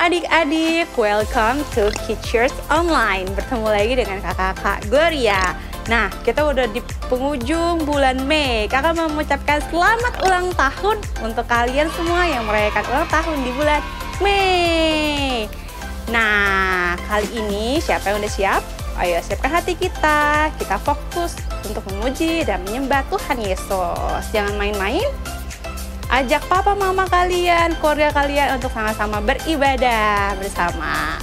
adik-adik, welcome to Teachers Online. Bertemu lagi dengan kakak Gloria. Nah, kita udah di penghujung bulan Mei. Kakak mau mengucapkan selamat ulang tahun untuk kalian semua yang merayakan ulang tahun di bulan Mei. Nah, kali ini siapa yang udah siap? Ayo siapkan hati kita fokus untuk memuji dan menyembah Tuhan Yesus. Jangan main-main. Ajak papa mama kalian, keluarga kalian untuk sama-sama beribadah bersama.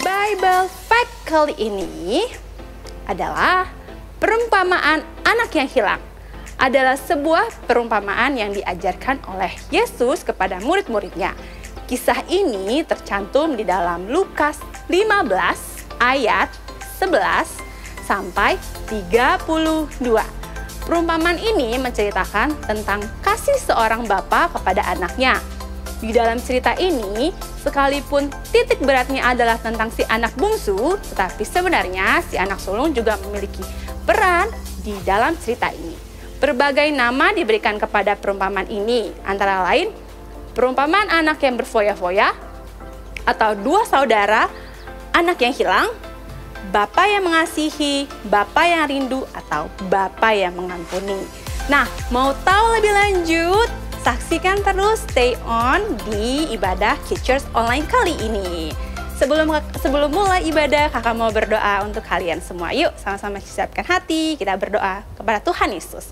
Bible fact kali ini adalah perumpamaan anak yang hilang. Adalah sebuah perumpamaan yang diajarkan oleh Yesus kepada murid-muridnya. Kisah ini tercantum di dalam Lukas 15 ayat 11 sampai 32. Perumpamaan ini menceritakan tentang kasih seorang bapa kepada anaknya. Di dalam cerita ini, sekalipun titik beratnya adalah tentang si anak bungsu, tetapi sebenarnya si anak sulung juga memiliki peran di dalam cerita ini. Berbagai nama diberikan kepada perumpamaan ini, antara lain perumpamaan anak yang berfoya-foya, atau dua saudara, anak yang hilang, Bapa yang mengasihi, Bapa yang rindu, atau Bapa yang mengampuni. Nah, mau tahu lebih lanjut? Saksikan terus, stay on di ibadah Teachers Online kali ini. Sebelum mulai ibadah, kakak mau berdoa untuk kalian semua. Yuk, sama-sama siapkan hati, kita berdoa kepada Tuhan Yesus.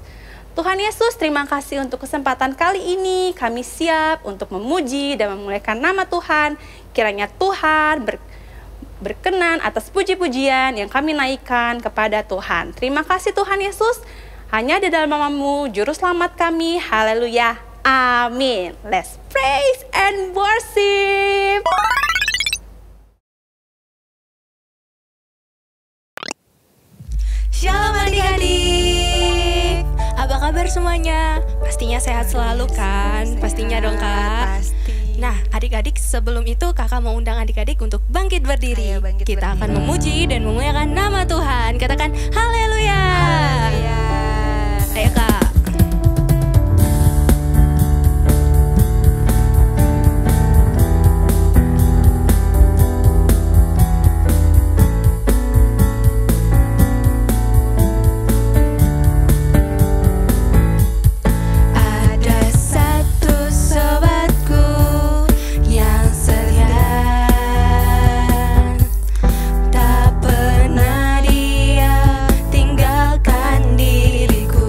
Tuhan Yesus, terima kasih untuk kesempatan kali ini. Kami siap untuk memuji dan memuliakan nama Tuhan. Kiranya Tuhan berkenan atas puji-pujian yang kami naikkan kepada Tuhan. Terima kasih Tuhan Yesus. Hanya di dalam nama-Mu, Juru Selamat kami. Haleluya. Amin. Let's praise and worship. Shalom adik-adik. Apa kabar semuanya? Pastinya sehat selalu kan? Pastinya dong kak. Nah, adik-adik, sebelum itu kakak mau undang adik-adik untuk bangkit berdiri. Kita akan memuji dan memuliakan nama Tuhan. Katakan haleluya. Ayo kak. Pernah dia tinggalkan diriku.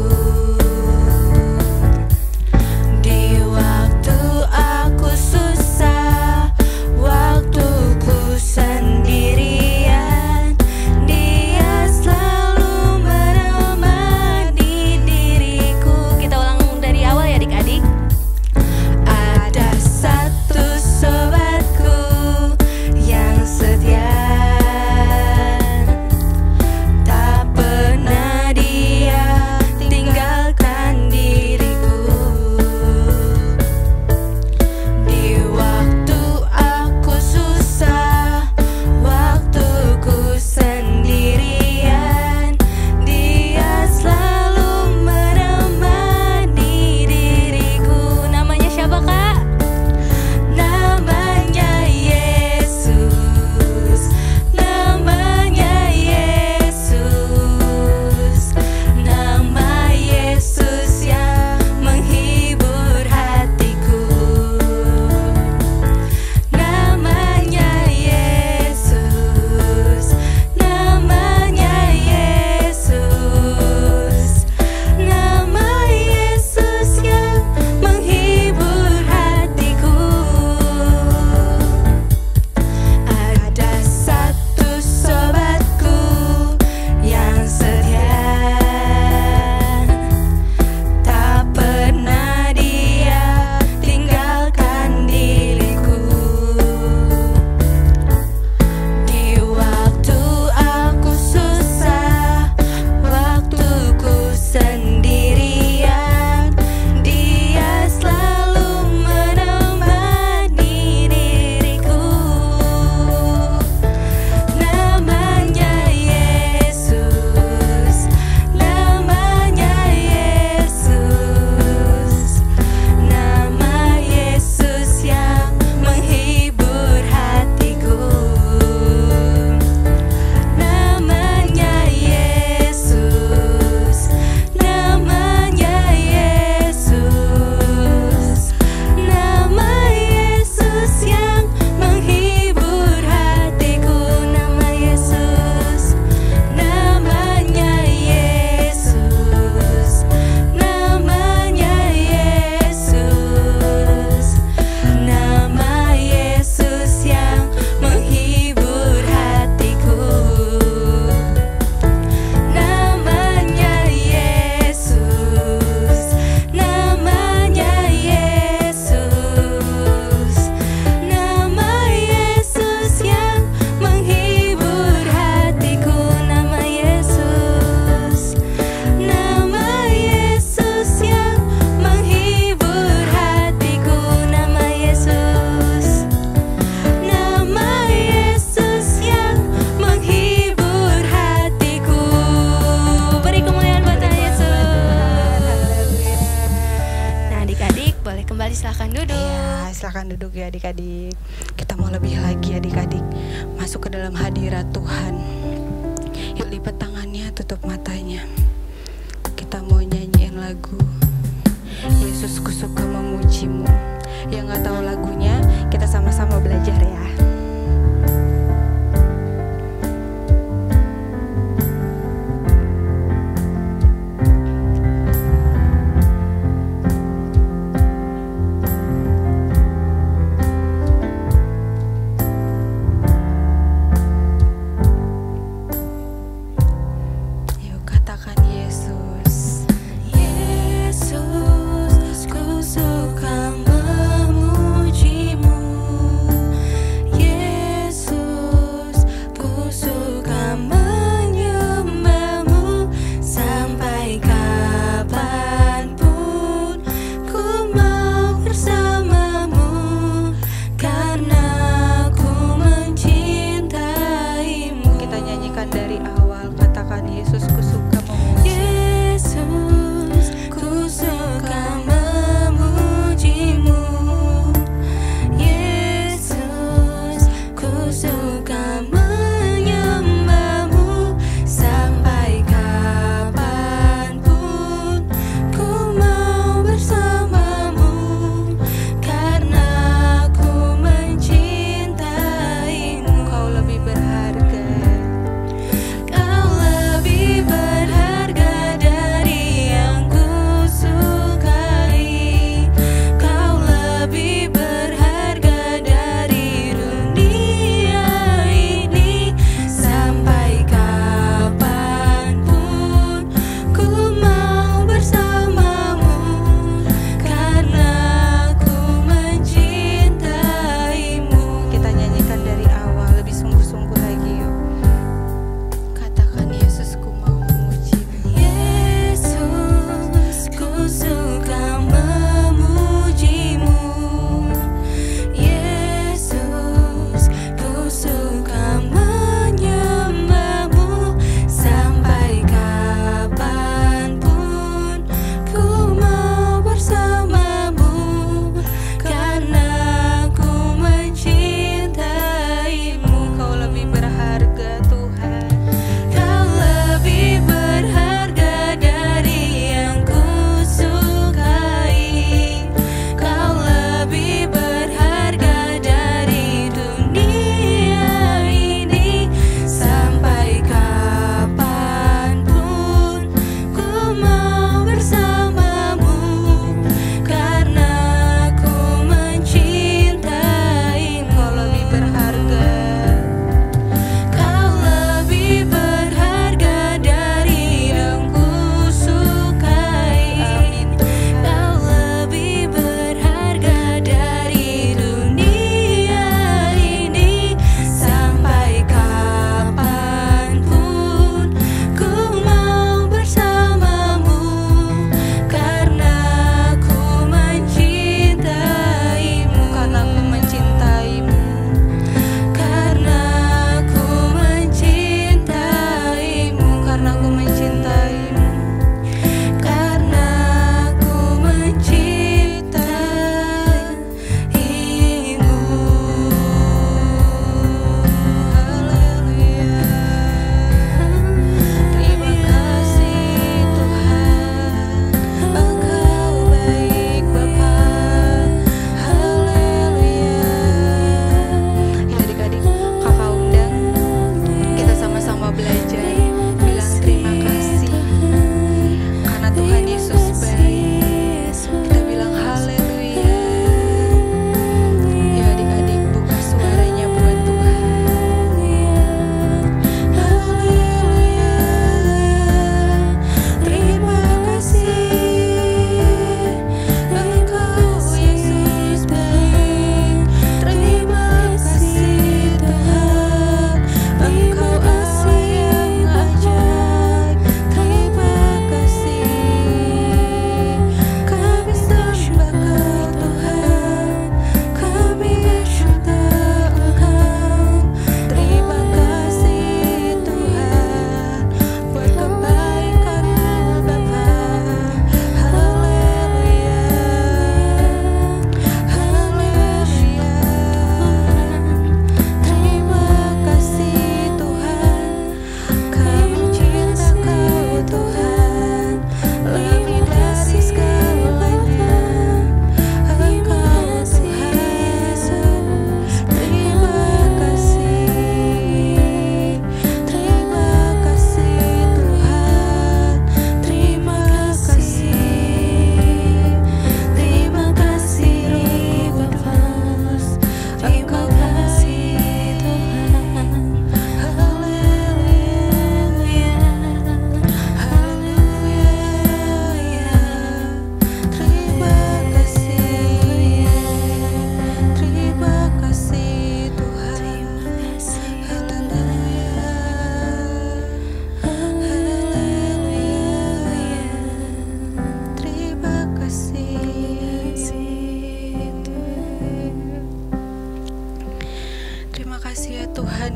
kembali silahkan duduk. Iya, silahkan duduk ya adik-adik. Kita mau lebih lagi adik-adik masuk ke dalam hadirat Tuhan. Yuk lipat tangannya, tutup matanya. Kita mau nyanyiin lagu Yesus ku suka memujimu. Yang gak tahu lagunya, kita sama-sama belajar ya. Yesus ku suka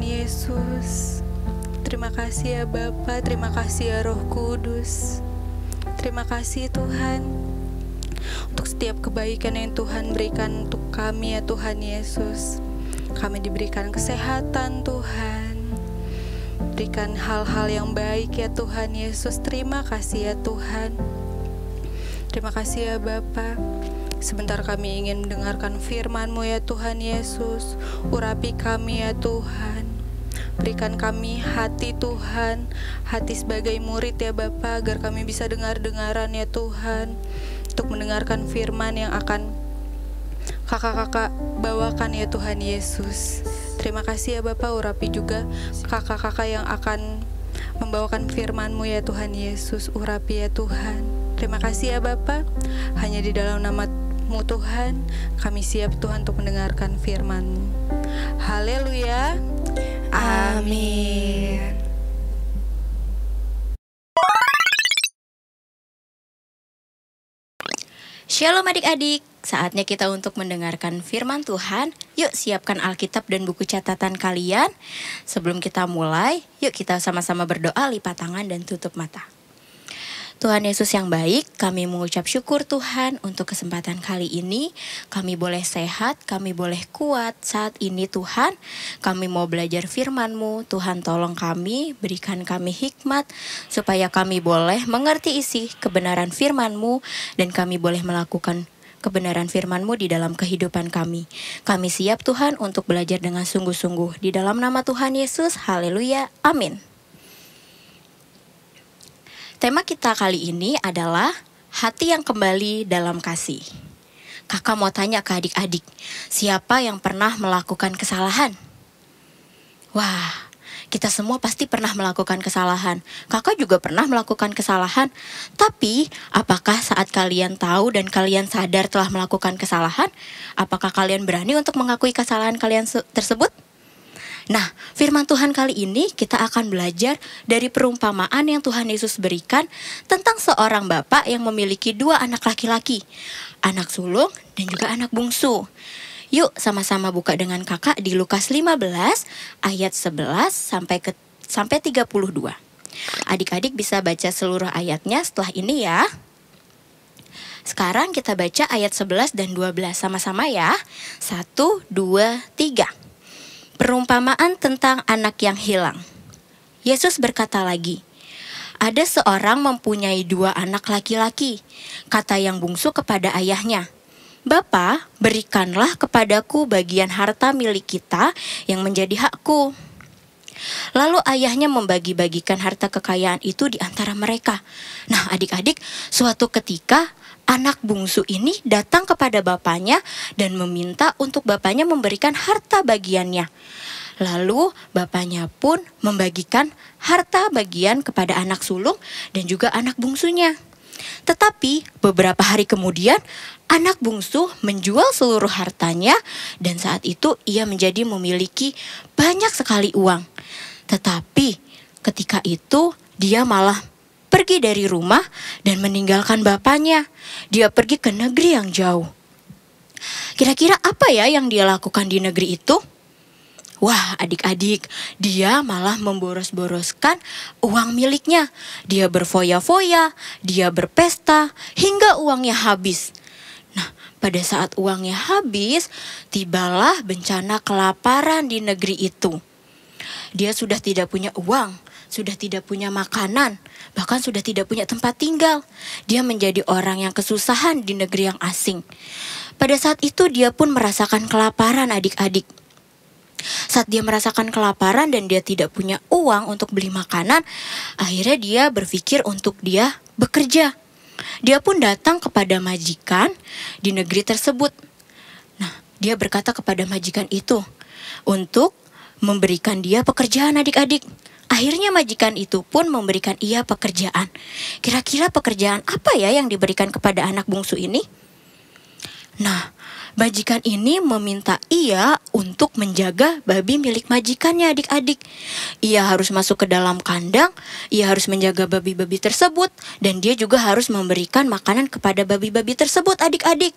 Yesus. Terima kasih ya Bapa, terima kasih ya Roh Kudus. Terima kasih Tuhan untuk setiap kebaikan yang Tuhan berikan untuk kami ya Tuhan Yesus. Kami diberikan kesehatan Tuhan, berikan hal-hal yang baik ya Tuhan Yesus. Terima kasih ya Tuhan. Terima kasih ya Bapa. Sebentar kami ingin mendengarkan firman-Mu ya Tuhan Yesus. Urapi kami ya Tuhan. Berikan kami hati Tuhan, hati sebagai murid ya Bapa, agar kami bisa dengar-dengaran ya Tuhan, untuk mendengarkan firman yang akan kakak-kakak bawakan ya Tuhan Yesus. Terima kasih ya Bapa, urapi juga kakak-kakak yang akan membawakan firman-Mu ya Tuhan Yesus. Urapi ya Tuhan. Terima kasih ya Bapa, hanya di dalam nama-Mu Tuhan, kami siap Tuhan untuk mendengarkan firman-Mu. Haleluya. Amin. Shalom adik-adik, saatnya kita untuk mendengarkan firman Tuhan. Yuk siapkan Alkitab dan buku catatan kalian. Sebelum kita mulai, yuk kita sama-sama berdoa, lipat tangan dan tutup mata. Tuhan Yesus yang baik, kami mengucap syukur Tuhan untuk kesempatan kali ini. Kami boleh sehat, kami boleh kuat saat ini Tuhan. Kami mau belajar firman-Mu, Tuhan tolong kami, berikan kami hikmat, supaya kami boleh mengerti isi kebenaran firman-Mu, dan kami boleh melakukan kebenaran firman-Mu di dalam kehidupan kami. Kami siap Tuhan untuk belajar dengan sungguh-sungguh. Di dalam nama Tuhan Yesus, haleluya, amin. Tema kita kali ini adalah hati yang kembali dalam kasih. Kakak mau tanya ke adik-adik, siapa yang pernah melakukan kesalahan? Wah, kita semua pasti pernah melakukan kesalahan. Kakak juga pernah melakukan kesalahan. Tapi, apakah saat kalian tahu dan kalian sadar telah melakukan kesalahan, apakah kalian berani untuk mengakui kesalahan kalian tersebut? Nah, firman Tuhan kali ini kita akan belajar dari perumpamaan yang Tuhan Yesus berikan tentang seorang bapak yang memiliki 2 anak laki-laki, anak sulung dan juga anak bungsu. Yuk sama-sama buka dengan kakak di Lukas 15 ayat 11 sampai 32. Adik-adik bisa baca seluruh ayatnya setelah ini ya. Sekarang kita baca ayat 11 dan 12 sama-sama ya. 1, 2, 3. Perumpamaan tentang anak yang hilang. Yesus berkata lagi, ada seorang mempunyai 2 anak laki-laki. Kata yang bungsu kepada ayahnya, Bapa, berikanlah kepadaku bagian harta milik kita yang menjadi hakku. Lalu ayahnya membagi-bagikan harta kekayaan itu di antara mereka. Nah adik-adik, suatu ketika anak bungsu ini datang kepada bapaknya dan meminta untuk bapaknya memberikan harta bagiannya. Lalu bapaknya pun membagikan harta bagian kepada anak sulung dan juga anak bungsunya. Tetapi beberapa hari kemudian anak bungsu menjual seluruh hartanya dan saat itu ia menjadi memiliki banyak sekali uang. Tetapi ketika itu dia malah pergi dari rumah dan meninggalkan bapaknya. Dia pergi ke negeri yang jauh. Kira-kira apa ya yang dia lakukan di negeri itu? Wah adik-adik, dia malah memboros-boroskan uang miliknya. Dia berfoya-foya, dia berpesta, hingga uangnya habis. Nah, pada saat uangnya habis, tibalah bencana kelaparan di negeri itu. Dia sudah tidak punya uang, sudah tidak punya makanan, bahkan sudah tidak punya tempat tinggal. Dia menjadi orang yang kesusahan di negeri yang asing. Pada saat itu dia pun merasakan kelaparan adik-adik. Saat dia merasakan kelaparan dan dia tidak punya uang untuk beli makanan, akhirnya dia berpikir untuk dia bekerja. Dia pun datang kepada majikan di negeri tersebut. Nah, dia berkata kepada majikan itu untuk memberikan dia pekerjaan adik-adik. Akhirnya majikan itu pun memberikan ia pekerjaan. Kira-kira pekerjaan apa ya yang diberikan kepada anak bungsu ini? Nah, majikan ini meminta ia untuk menjaga babi milik majikannya adik-adik. Ia harus masuk ke dalam kandang, ia harus menjaga babi-babi tersebut, dan dia juga harus memberikan makanan kepada babi-babi tersebut adik-adik.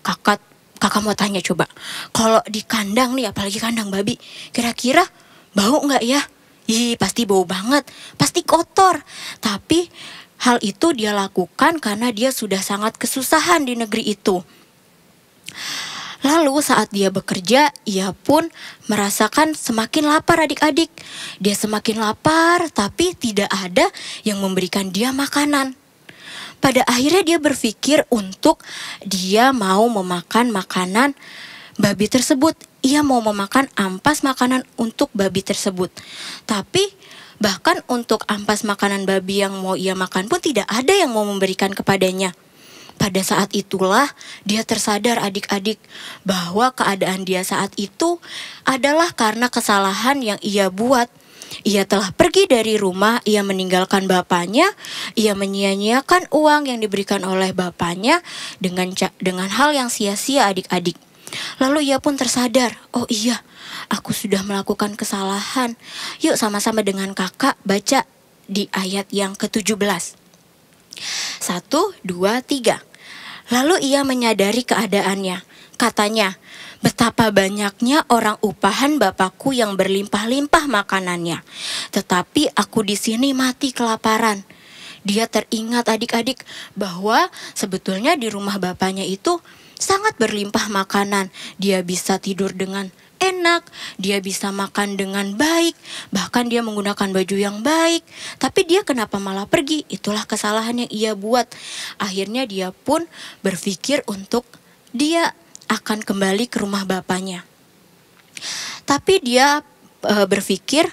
Kakak mau tanya coba, kalau di kandang nih, apalagi kandang babi, kira-kira bau nggak ya? Ih, pasti bau banget, pasti kotor. Tapi hal itu dia lakukan karena dia sudah sangat kesusahan di negeri itu. Lalu saat dia bekerja, ia pun merasakan semakin lapar adik-adik. Dia semakin lapar, tapi tidak ada yang memberikan dia makanan. Pada akhirnya dia berpikir untuk dia mau memakan makanan babi tersebut. Ia mau memakan ampas makanan untuk babi tersebut. Tapi bahkan untuk ampas makanan babi yang mau ia makan pun tidak ada yang mau memberikan kepadanya. Pada saat itulah dia tersadar adik-adik bahwa keadaan dia saat itu adalah karena kesalahan yang ia buat. Ia telah pergi dari rumah, ia meninggalkan bapaknya, ia menyia-nyiakan uang yang diberikan oleh bapaknya dengan hal yang sia-sia adik-adik. Lalu ia pun tersadar, oh iya, aku sudah melakukan kesalahan. Yuk sama-sama dengan kakak baca di ayat yang ke-17. 1, 2, 3. Lalu ia menyadari keadaannya. Katanya, betapa banyaknya orang upahan bapakku yang berlimpah-limpah makanannya. Tetapi aku di sini mati kelaparan. Dia teringat adik-adik bahwa sebetulnya di rumah bapaknya itu sangat berlimpah makanan. Dia bisa tidur dengan enak, dia bisa makan dengan baik, bahkan dia menggunakan baju yang baik. Tapi dia kenapa malah pergi? Itulah kesalahan yang ia buat. Akhirnya dia pun berpikir untuk dia akan kembali ke rumah bapaknya. Tapi dia berpikir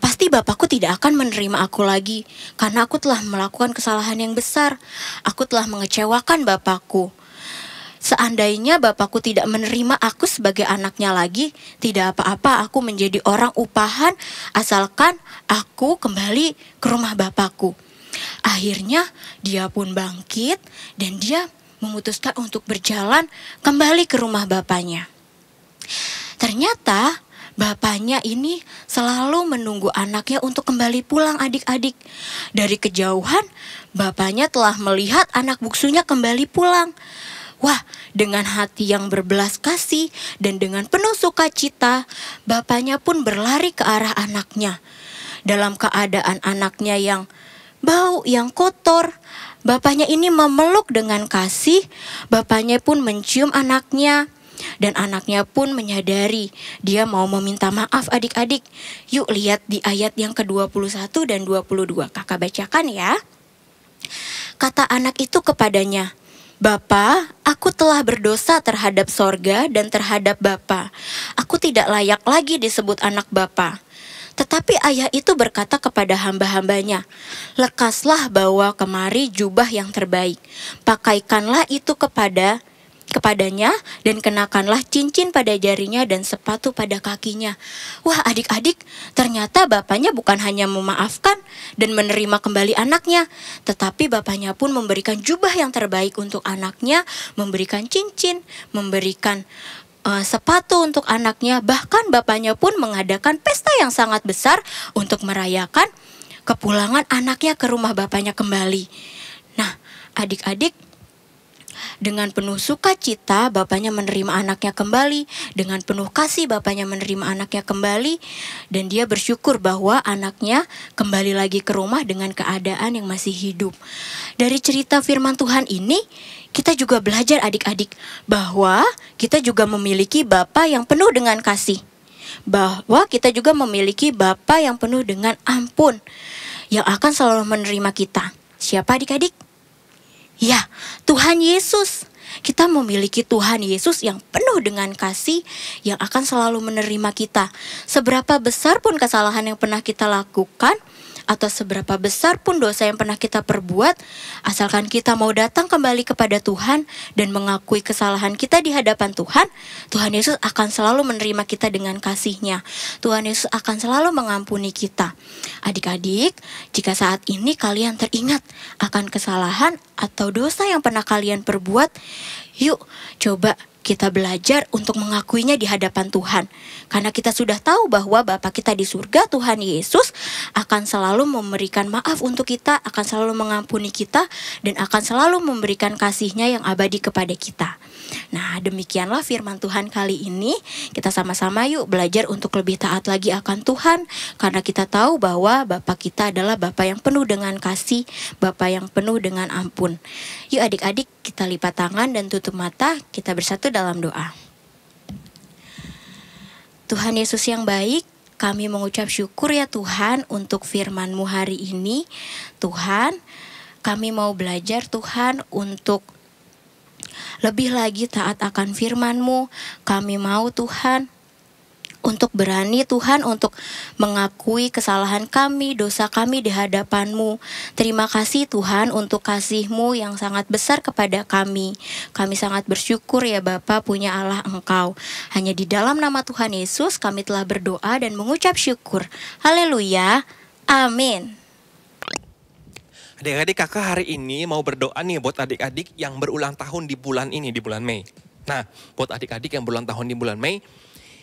pasti bapakku tidak akan menerima aku lagi karena aku telah melakukan kesalahan yang besar. Aku telah mengecewakan bapakku. Seandainya bapakku tidak menerima aku sebagai anaknya lagi, tidak apa-apa aku menjadi orang upahan asalkan aku kembali ke rumah bapakku. Akhirnya dia pun bangkit dan dia memutuskan untuk berjalan kembali ke rumah bapaknya. Ternyata bapaknya ini selalu menunggu anaknya untuk kembali pulang adik-adik. Dari kejauhan, bapaknya telah melihat anak bungsunya kembali pulang. Wah, dengan hati yang berbelas kasih dan dengan penuh sukacita, bapaknya pun berlari ke arah anaknya. Dalam keadaan anaknya yang bau, yang kotor, bapaknya ini memeluk dengan kasih. Bapaknya pun mencium anaknya. Dan anaknya pun menyadari dia mau meminta maaf adik-adik. Yuk lihat di ayat yang ke-21 dan 22. Kakak bacakan ya. Kata anak itu kepadanya, Bapa, aku telah berdosa terhadap sorga dan terhadap Bapa. Aku tidak layak lagi disebut anak Bapa. Tetapi ayah itu berkata kepada hamba-hambanya, lekaslah bawa kemari jubah yang terbaik. Pakaikanlah itu kepadanya dan kenakanlah cincin pada jarinya dan sepatu pada kakinya. Wah adik-adik, ternyata bapaknya bukan hanya memaafkan dan menerima kembali anaknya, tetapi bapaknya pun memberikan jubah yang terbaik untuk anaknya, memberikan cincin, memberikan sepatu untuk anaknya. Bahkan bapaknya pun mengadakan pesta yang sangat besar untuk merayakan kepulangan anaknya ke rumah bapaknya kembali. Nah adik-adik, dengan penuh sukacita bapaknya menerima anaknya kembali. Dengan penuh kasih bapaknya menerima anaknya kembali. Dan dia bersyukur bahwa anaknya kembali lagi ke rumah dengan keadaan yang masih hidup. Dari cerita firman Tuhan ini kita juga belajar adik-adik bahwa kita juga memiliki Bapa yang penuh dengan kasih. Bahwa kita juga memiliki Bapa yang penuh dengan ampun, yang akan selalu menerima kita. Siapa adik-adik? Ya, Tuhan Yesus. Kita memiliki Tuhan Yesus yang penuh dengan kasih, yang akan selalu menerima kita. Seberapa besar pun kesalahan yang pernah kita lakukan, atau seberapa besar pun dosa yang pernah kita perbuat, asalkan kita mau datang kembali kepada Tuhan dan mengakui kesalahan kita di hadapan Tuhan, Tuhan Yesus akan selalu menerima kita dengan kasih-Nya. Tuhan Yesus akan selalu mengampuni kita. Adik-adik, jika saat ini kalian teringat akan kesalahan atau dosa yang pernah kalian perbuat, yuk coba kita belajar untuk mengakuinya di hadapan Tuhan. Karena kita sudah tahu bahwa Bapa kita di surga, Tuhan Yesus, akan selalu memberikan maaf untuk kita, akan selalu mengampuni kita, dan akan selalu memberikan kasih-Nya yang abadi kepada kita. Nah, demikianlah firman Tuhan kali ini. Kita sama-sama yuk belajar untuk lebih taat lagi akan Tuhan, karena kita tahu bahwa Bapa kita adalah Bapa yang penuh dengan kasih, Bapa yang penuh dengan ampun. Yuk adik-adik, kita lipat tangan dan tutup mata, kita bersatu dalam doa. Tuhan Yesus yang baik, kami mengucap syukur ya Tuhan untuk firman-Mu hari ini. Tuhan, kami mau belajar Tuhan untuk lebih lagi taat akan firman-Mu. Kami mau Tuhan untuk berani Tuhan untuk mengakui kesalahan kami, dosa kami di hadapan-Mu. Terima kasih Tuhan untuk kasih-Mu yang sangat besar kepada kami. Kami sangat bersyukur ya Bapa punya Allah Engkau. Hanya di dalam nama Tuhan Yesus kami telah berdoa dan mengucap syukur. Haleluya. Amin. Adik-adik, kakak hari ini mau berdoa nih buat adik-adik yang berulang tahun di bulan ini, di bulan Mei. Nah, buat adik-adik yang berulang tahun di bulan Mei,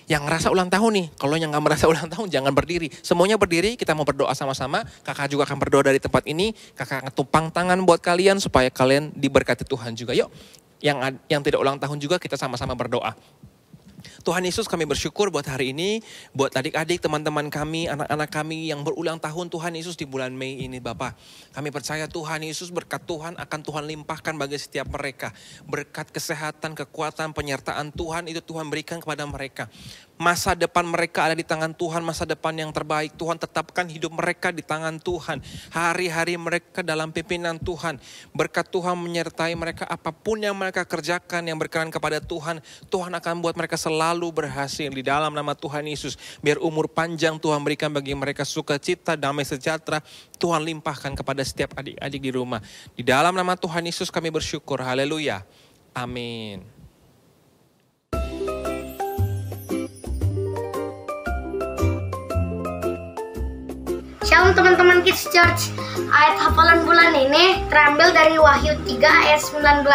yang ngerasa ulang tahun nih, kalau yang gak merasa ulang tahun jangan berdiri. Semuanya berdiri, kita mau berdoa sama-sama. Kakak juga akan berdoa dari tempat ini. Kakak akan tumpang tangan buat kalian supaya kalian diberkati Tuhan juga. Yuk, yang tidak ulang tahun juga kita sama-sama berdoa. Tuhan Yesus, kami bersyukur buat hari ini, buat adik-adik, teman-teman kami, anak-anak kami yang berulang tahun Tuhan Yesus di bulan Mei ini Bapak. Kami percaya Tuhan Yesus, berkat Tuhan akan Tuhan limpahkan bagi setiap mereka. Berkat kesehatan, kekuatan, penyertaan Tuhan itu Tuhan berikan kepada mereka. Masa depan mereka ada di tangan Tuhan, masa depan yang terbaik. Tuhan tetapkan hidup mereka di tangan Tuhan. Hari-hari mereka dalam pimpinan Tuhan. Berkat Tuhan menyertai mereka, apapun yang mereka kerjakan yang berkenan kepada Tuhan, Tuhan akan buat mereka selalu berhasil di dalam nama Tuhan Yesus. Biar umur panjang Tuhan berikan bagi mereka sukacita, damai sejahtera. Tuhan limpahkan kepada setiap adik-adik di rumah. Di dalam nama Tuhan Yesus kami bersyukur. Haleluya. Amin. Shalom teman-teman Kids Church. Ayat hafalan bulan ini terambil dari Wahyu 3 ayat 19.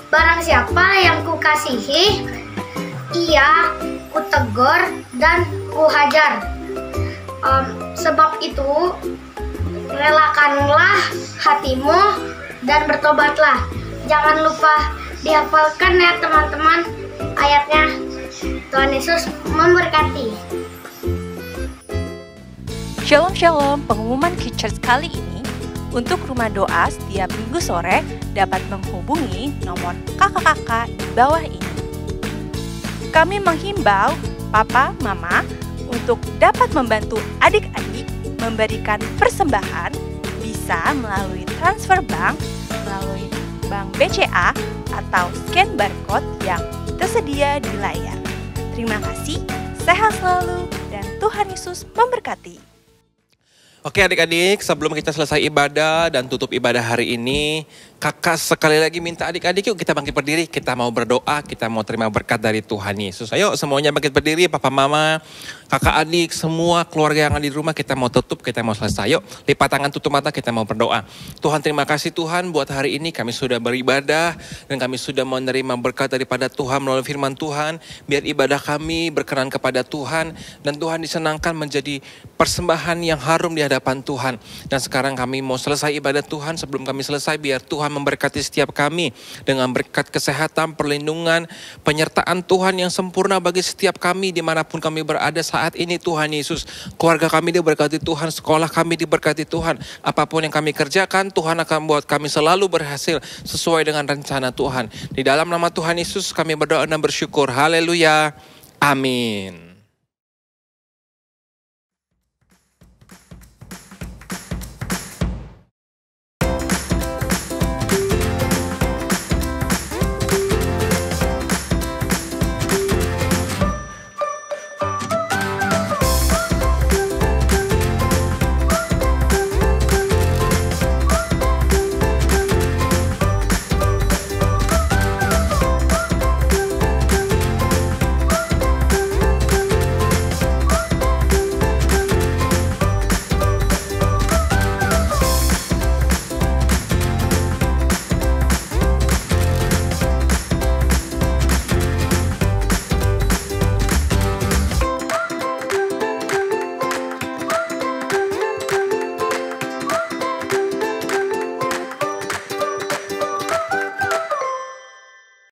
Barang siapa yang kukasihi, ia kutegur dan kuhajar. Sebab itu relakanlah hatimu dan bertobatlah. Jangan lupa dihafalkan ya teman-teman ayatnya. Tuhan Yesus memberkati. Shalom Shalom, pengumuman Kids Church kali ini untuk rumah doa setiap minggu sore dapat menghubungi nomor kakak-kakak di bawah ini. Kami menghimbau Papa, Mama untuk dapat membantu adik-adik memberikan persembahan bisa melalui transfer bank, melalui bank BCA atau scan barcode yang tersedia di layar. Terima kasih, sehat selalu dan Tuhan Yesus memberkati. Oke adik-adik, sebelum kita selesai ibadah dan tutup ibadah hari ini, kakak sekali lagi minta adik-adik yuk kita bangkit berdiri, kita mau berdoa, kita mau terima berkat dari Tuhan Yesus. Ayo semuanya bangkit berdiri, papa mama, kakak adik, semua keluarga yang ada di rumah, kita mau tutup, kita mau selesai. Yuk lipat tangan, tutup mata, kita mau berdoa. Tuhan terima kasih Tuhan buat hari ini kami sudah beribadah dan kami sudah menerima berkat daripada Tuhan melalui firman Tuhan. Biar ibadah kami berkenan kepada Tuhan dan Tuhan disenangkan menjadi persembahan yang harum di hadapan Tuhan. Dan sekarang kami mau selesai ibadah Tuhan. Sebelum kami selesai, biar Tuhan memberkati setiap kami dengan berkat kesehatan, perlindungan, penyertaan Tuhan yang sempurna bagi setiap kami dimanapun kami berada saat ini Tuhan Yesus. Keluarga kami diberkati Tuhan, sekolah kami diberkati Tuhan. Apapun yang kami kerjakan, Tuhan akan buat kami selalu berhasil sesuai dengan rencana Tuhan. Di dalam nama Tuhan Yesus kami berdoa dan bersyukur. Haleluya. Amin.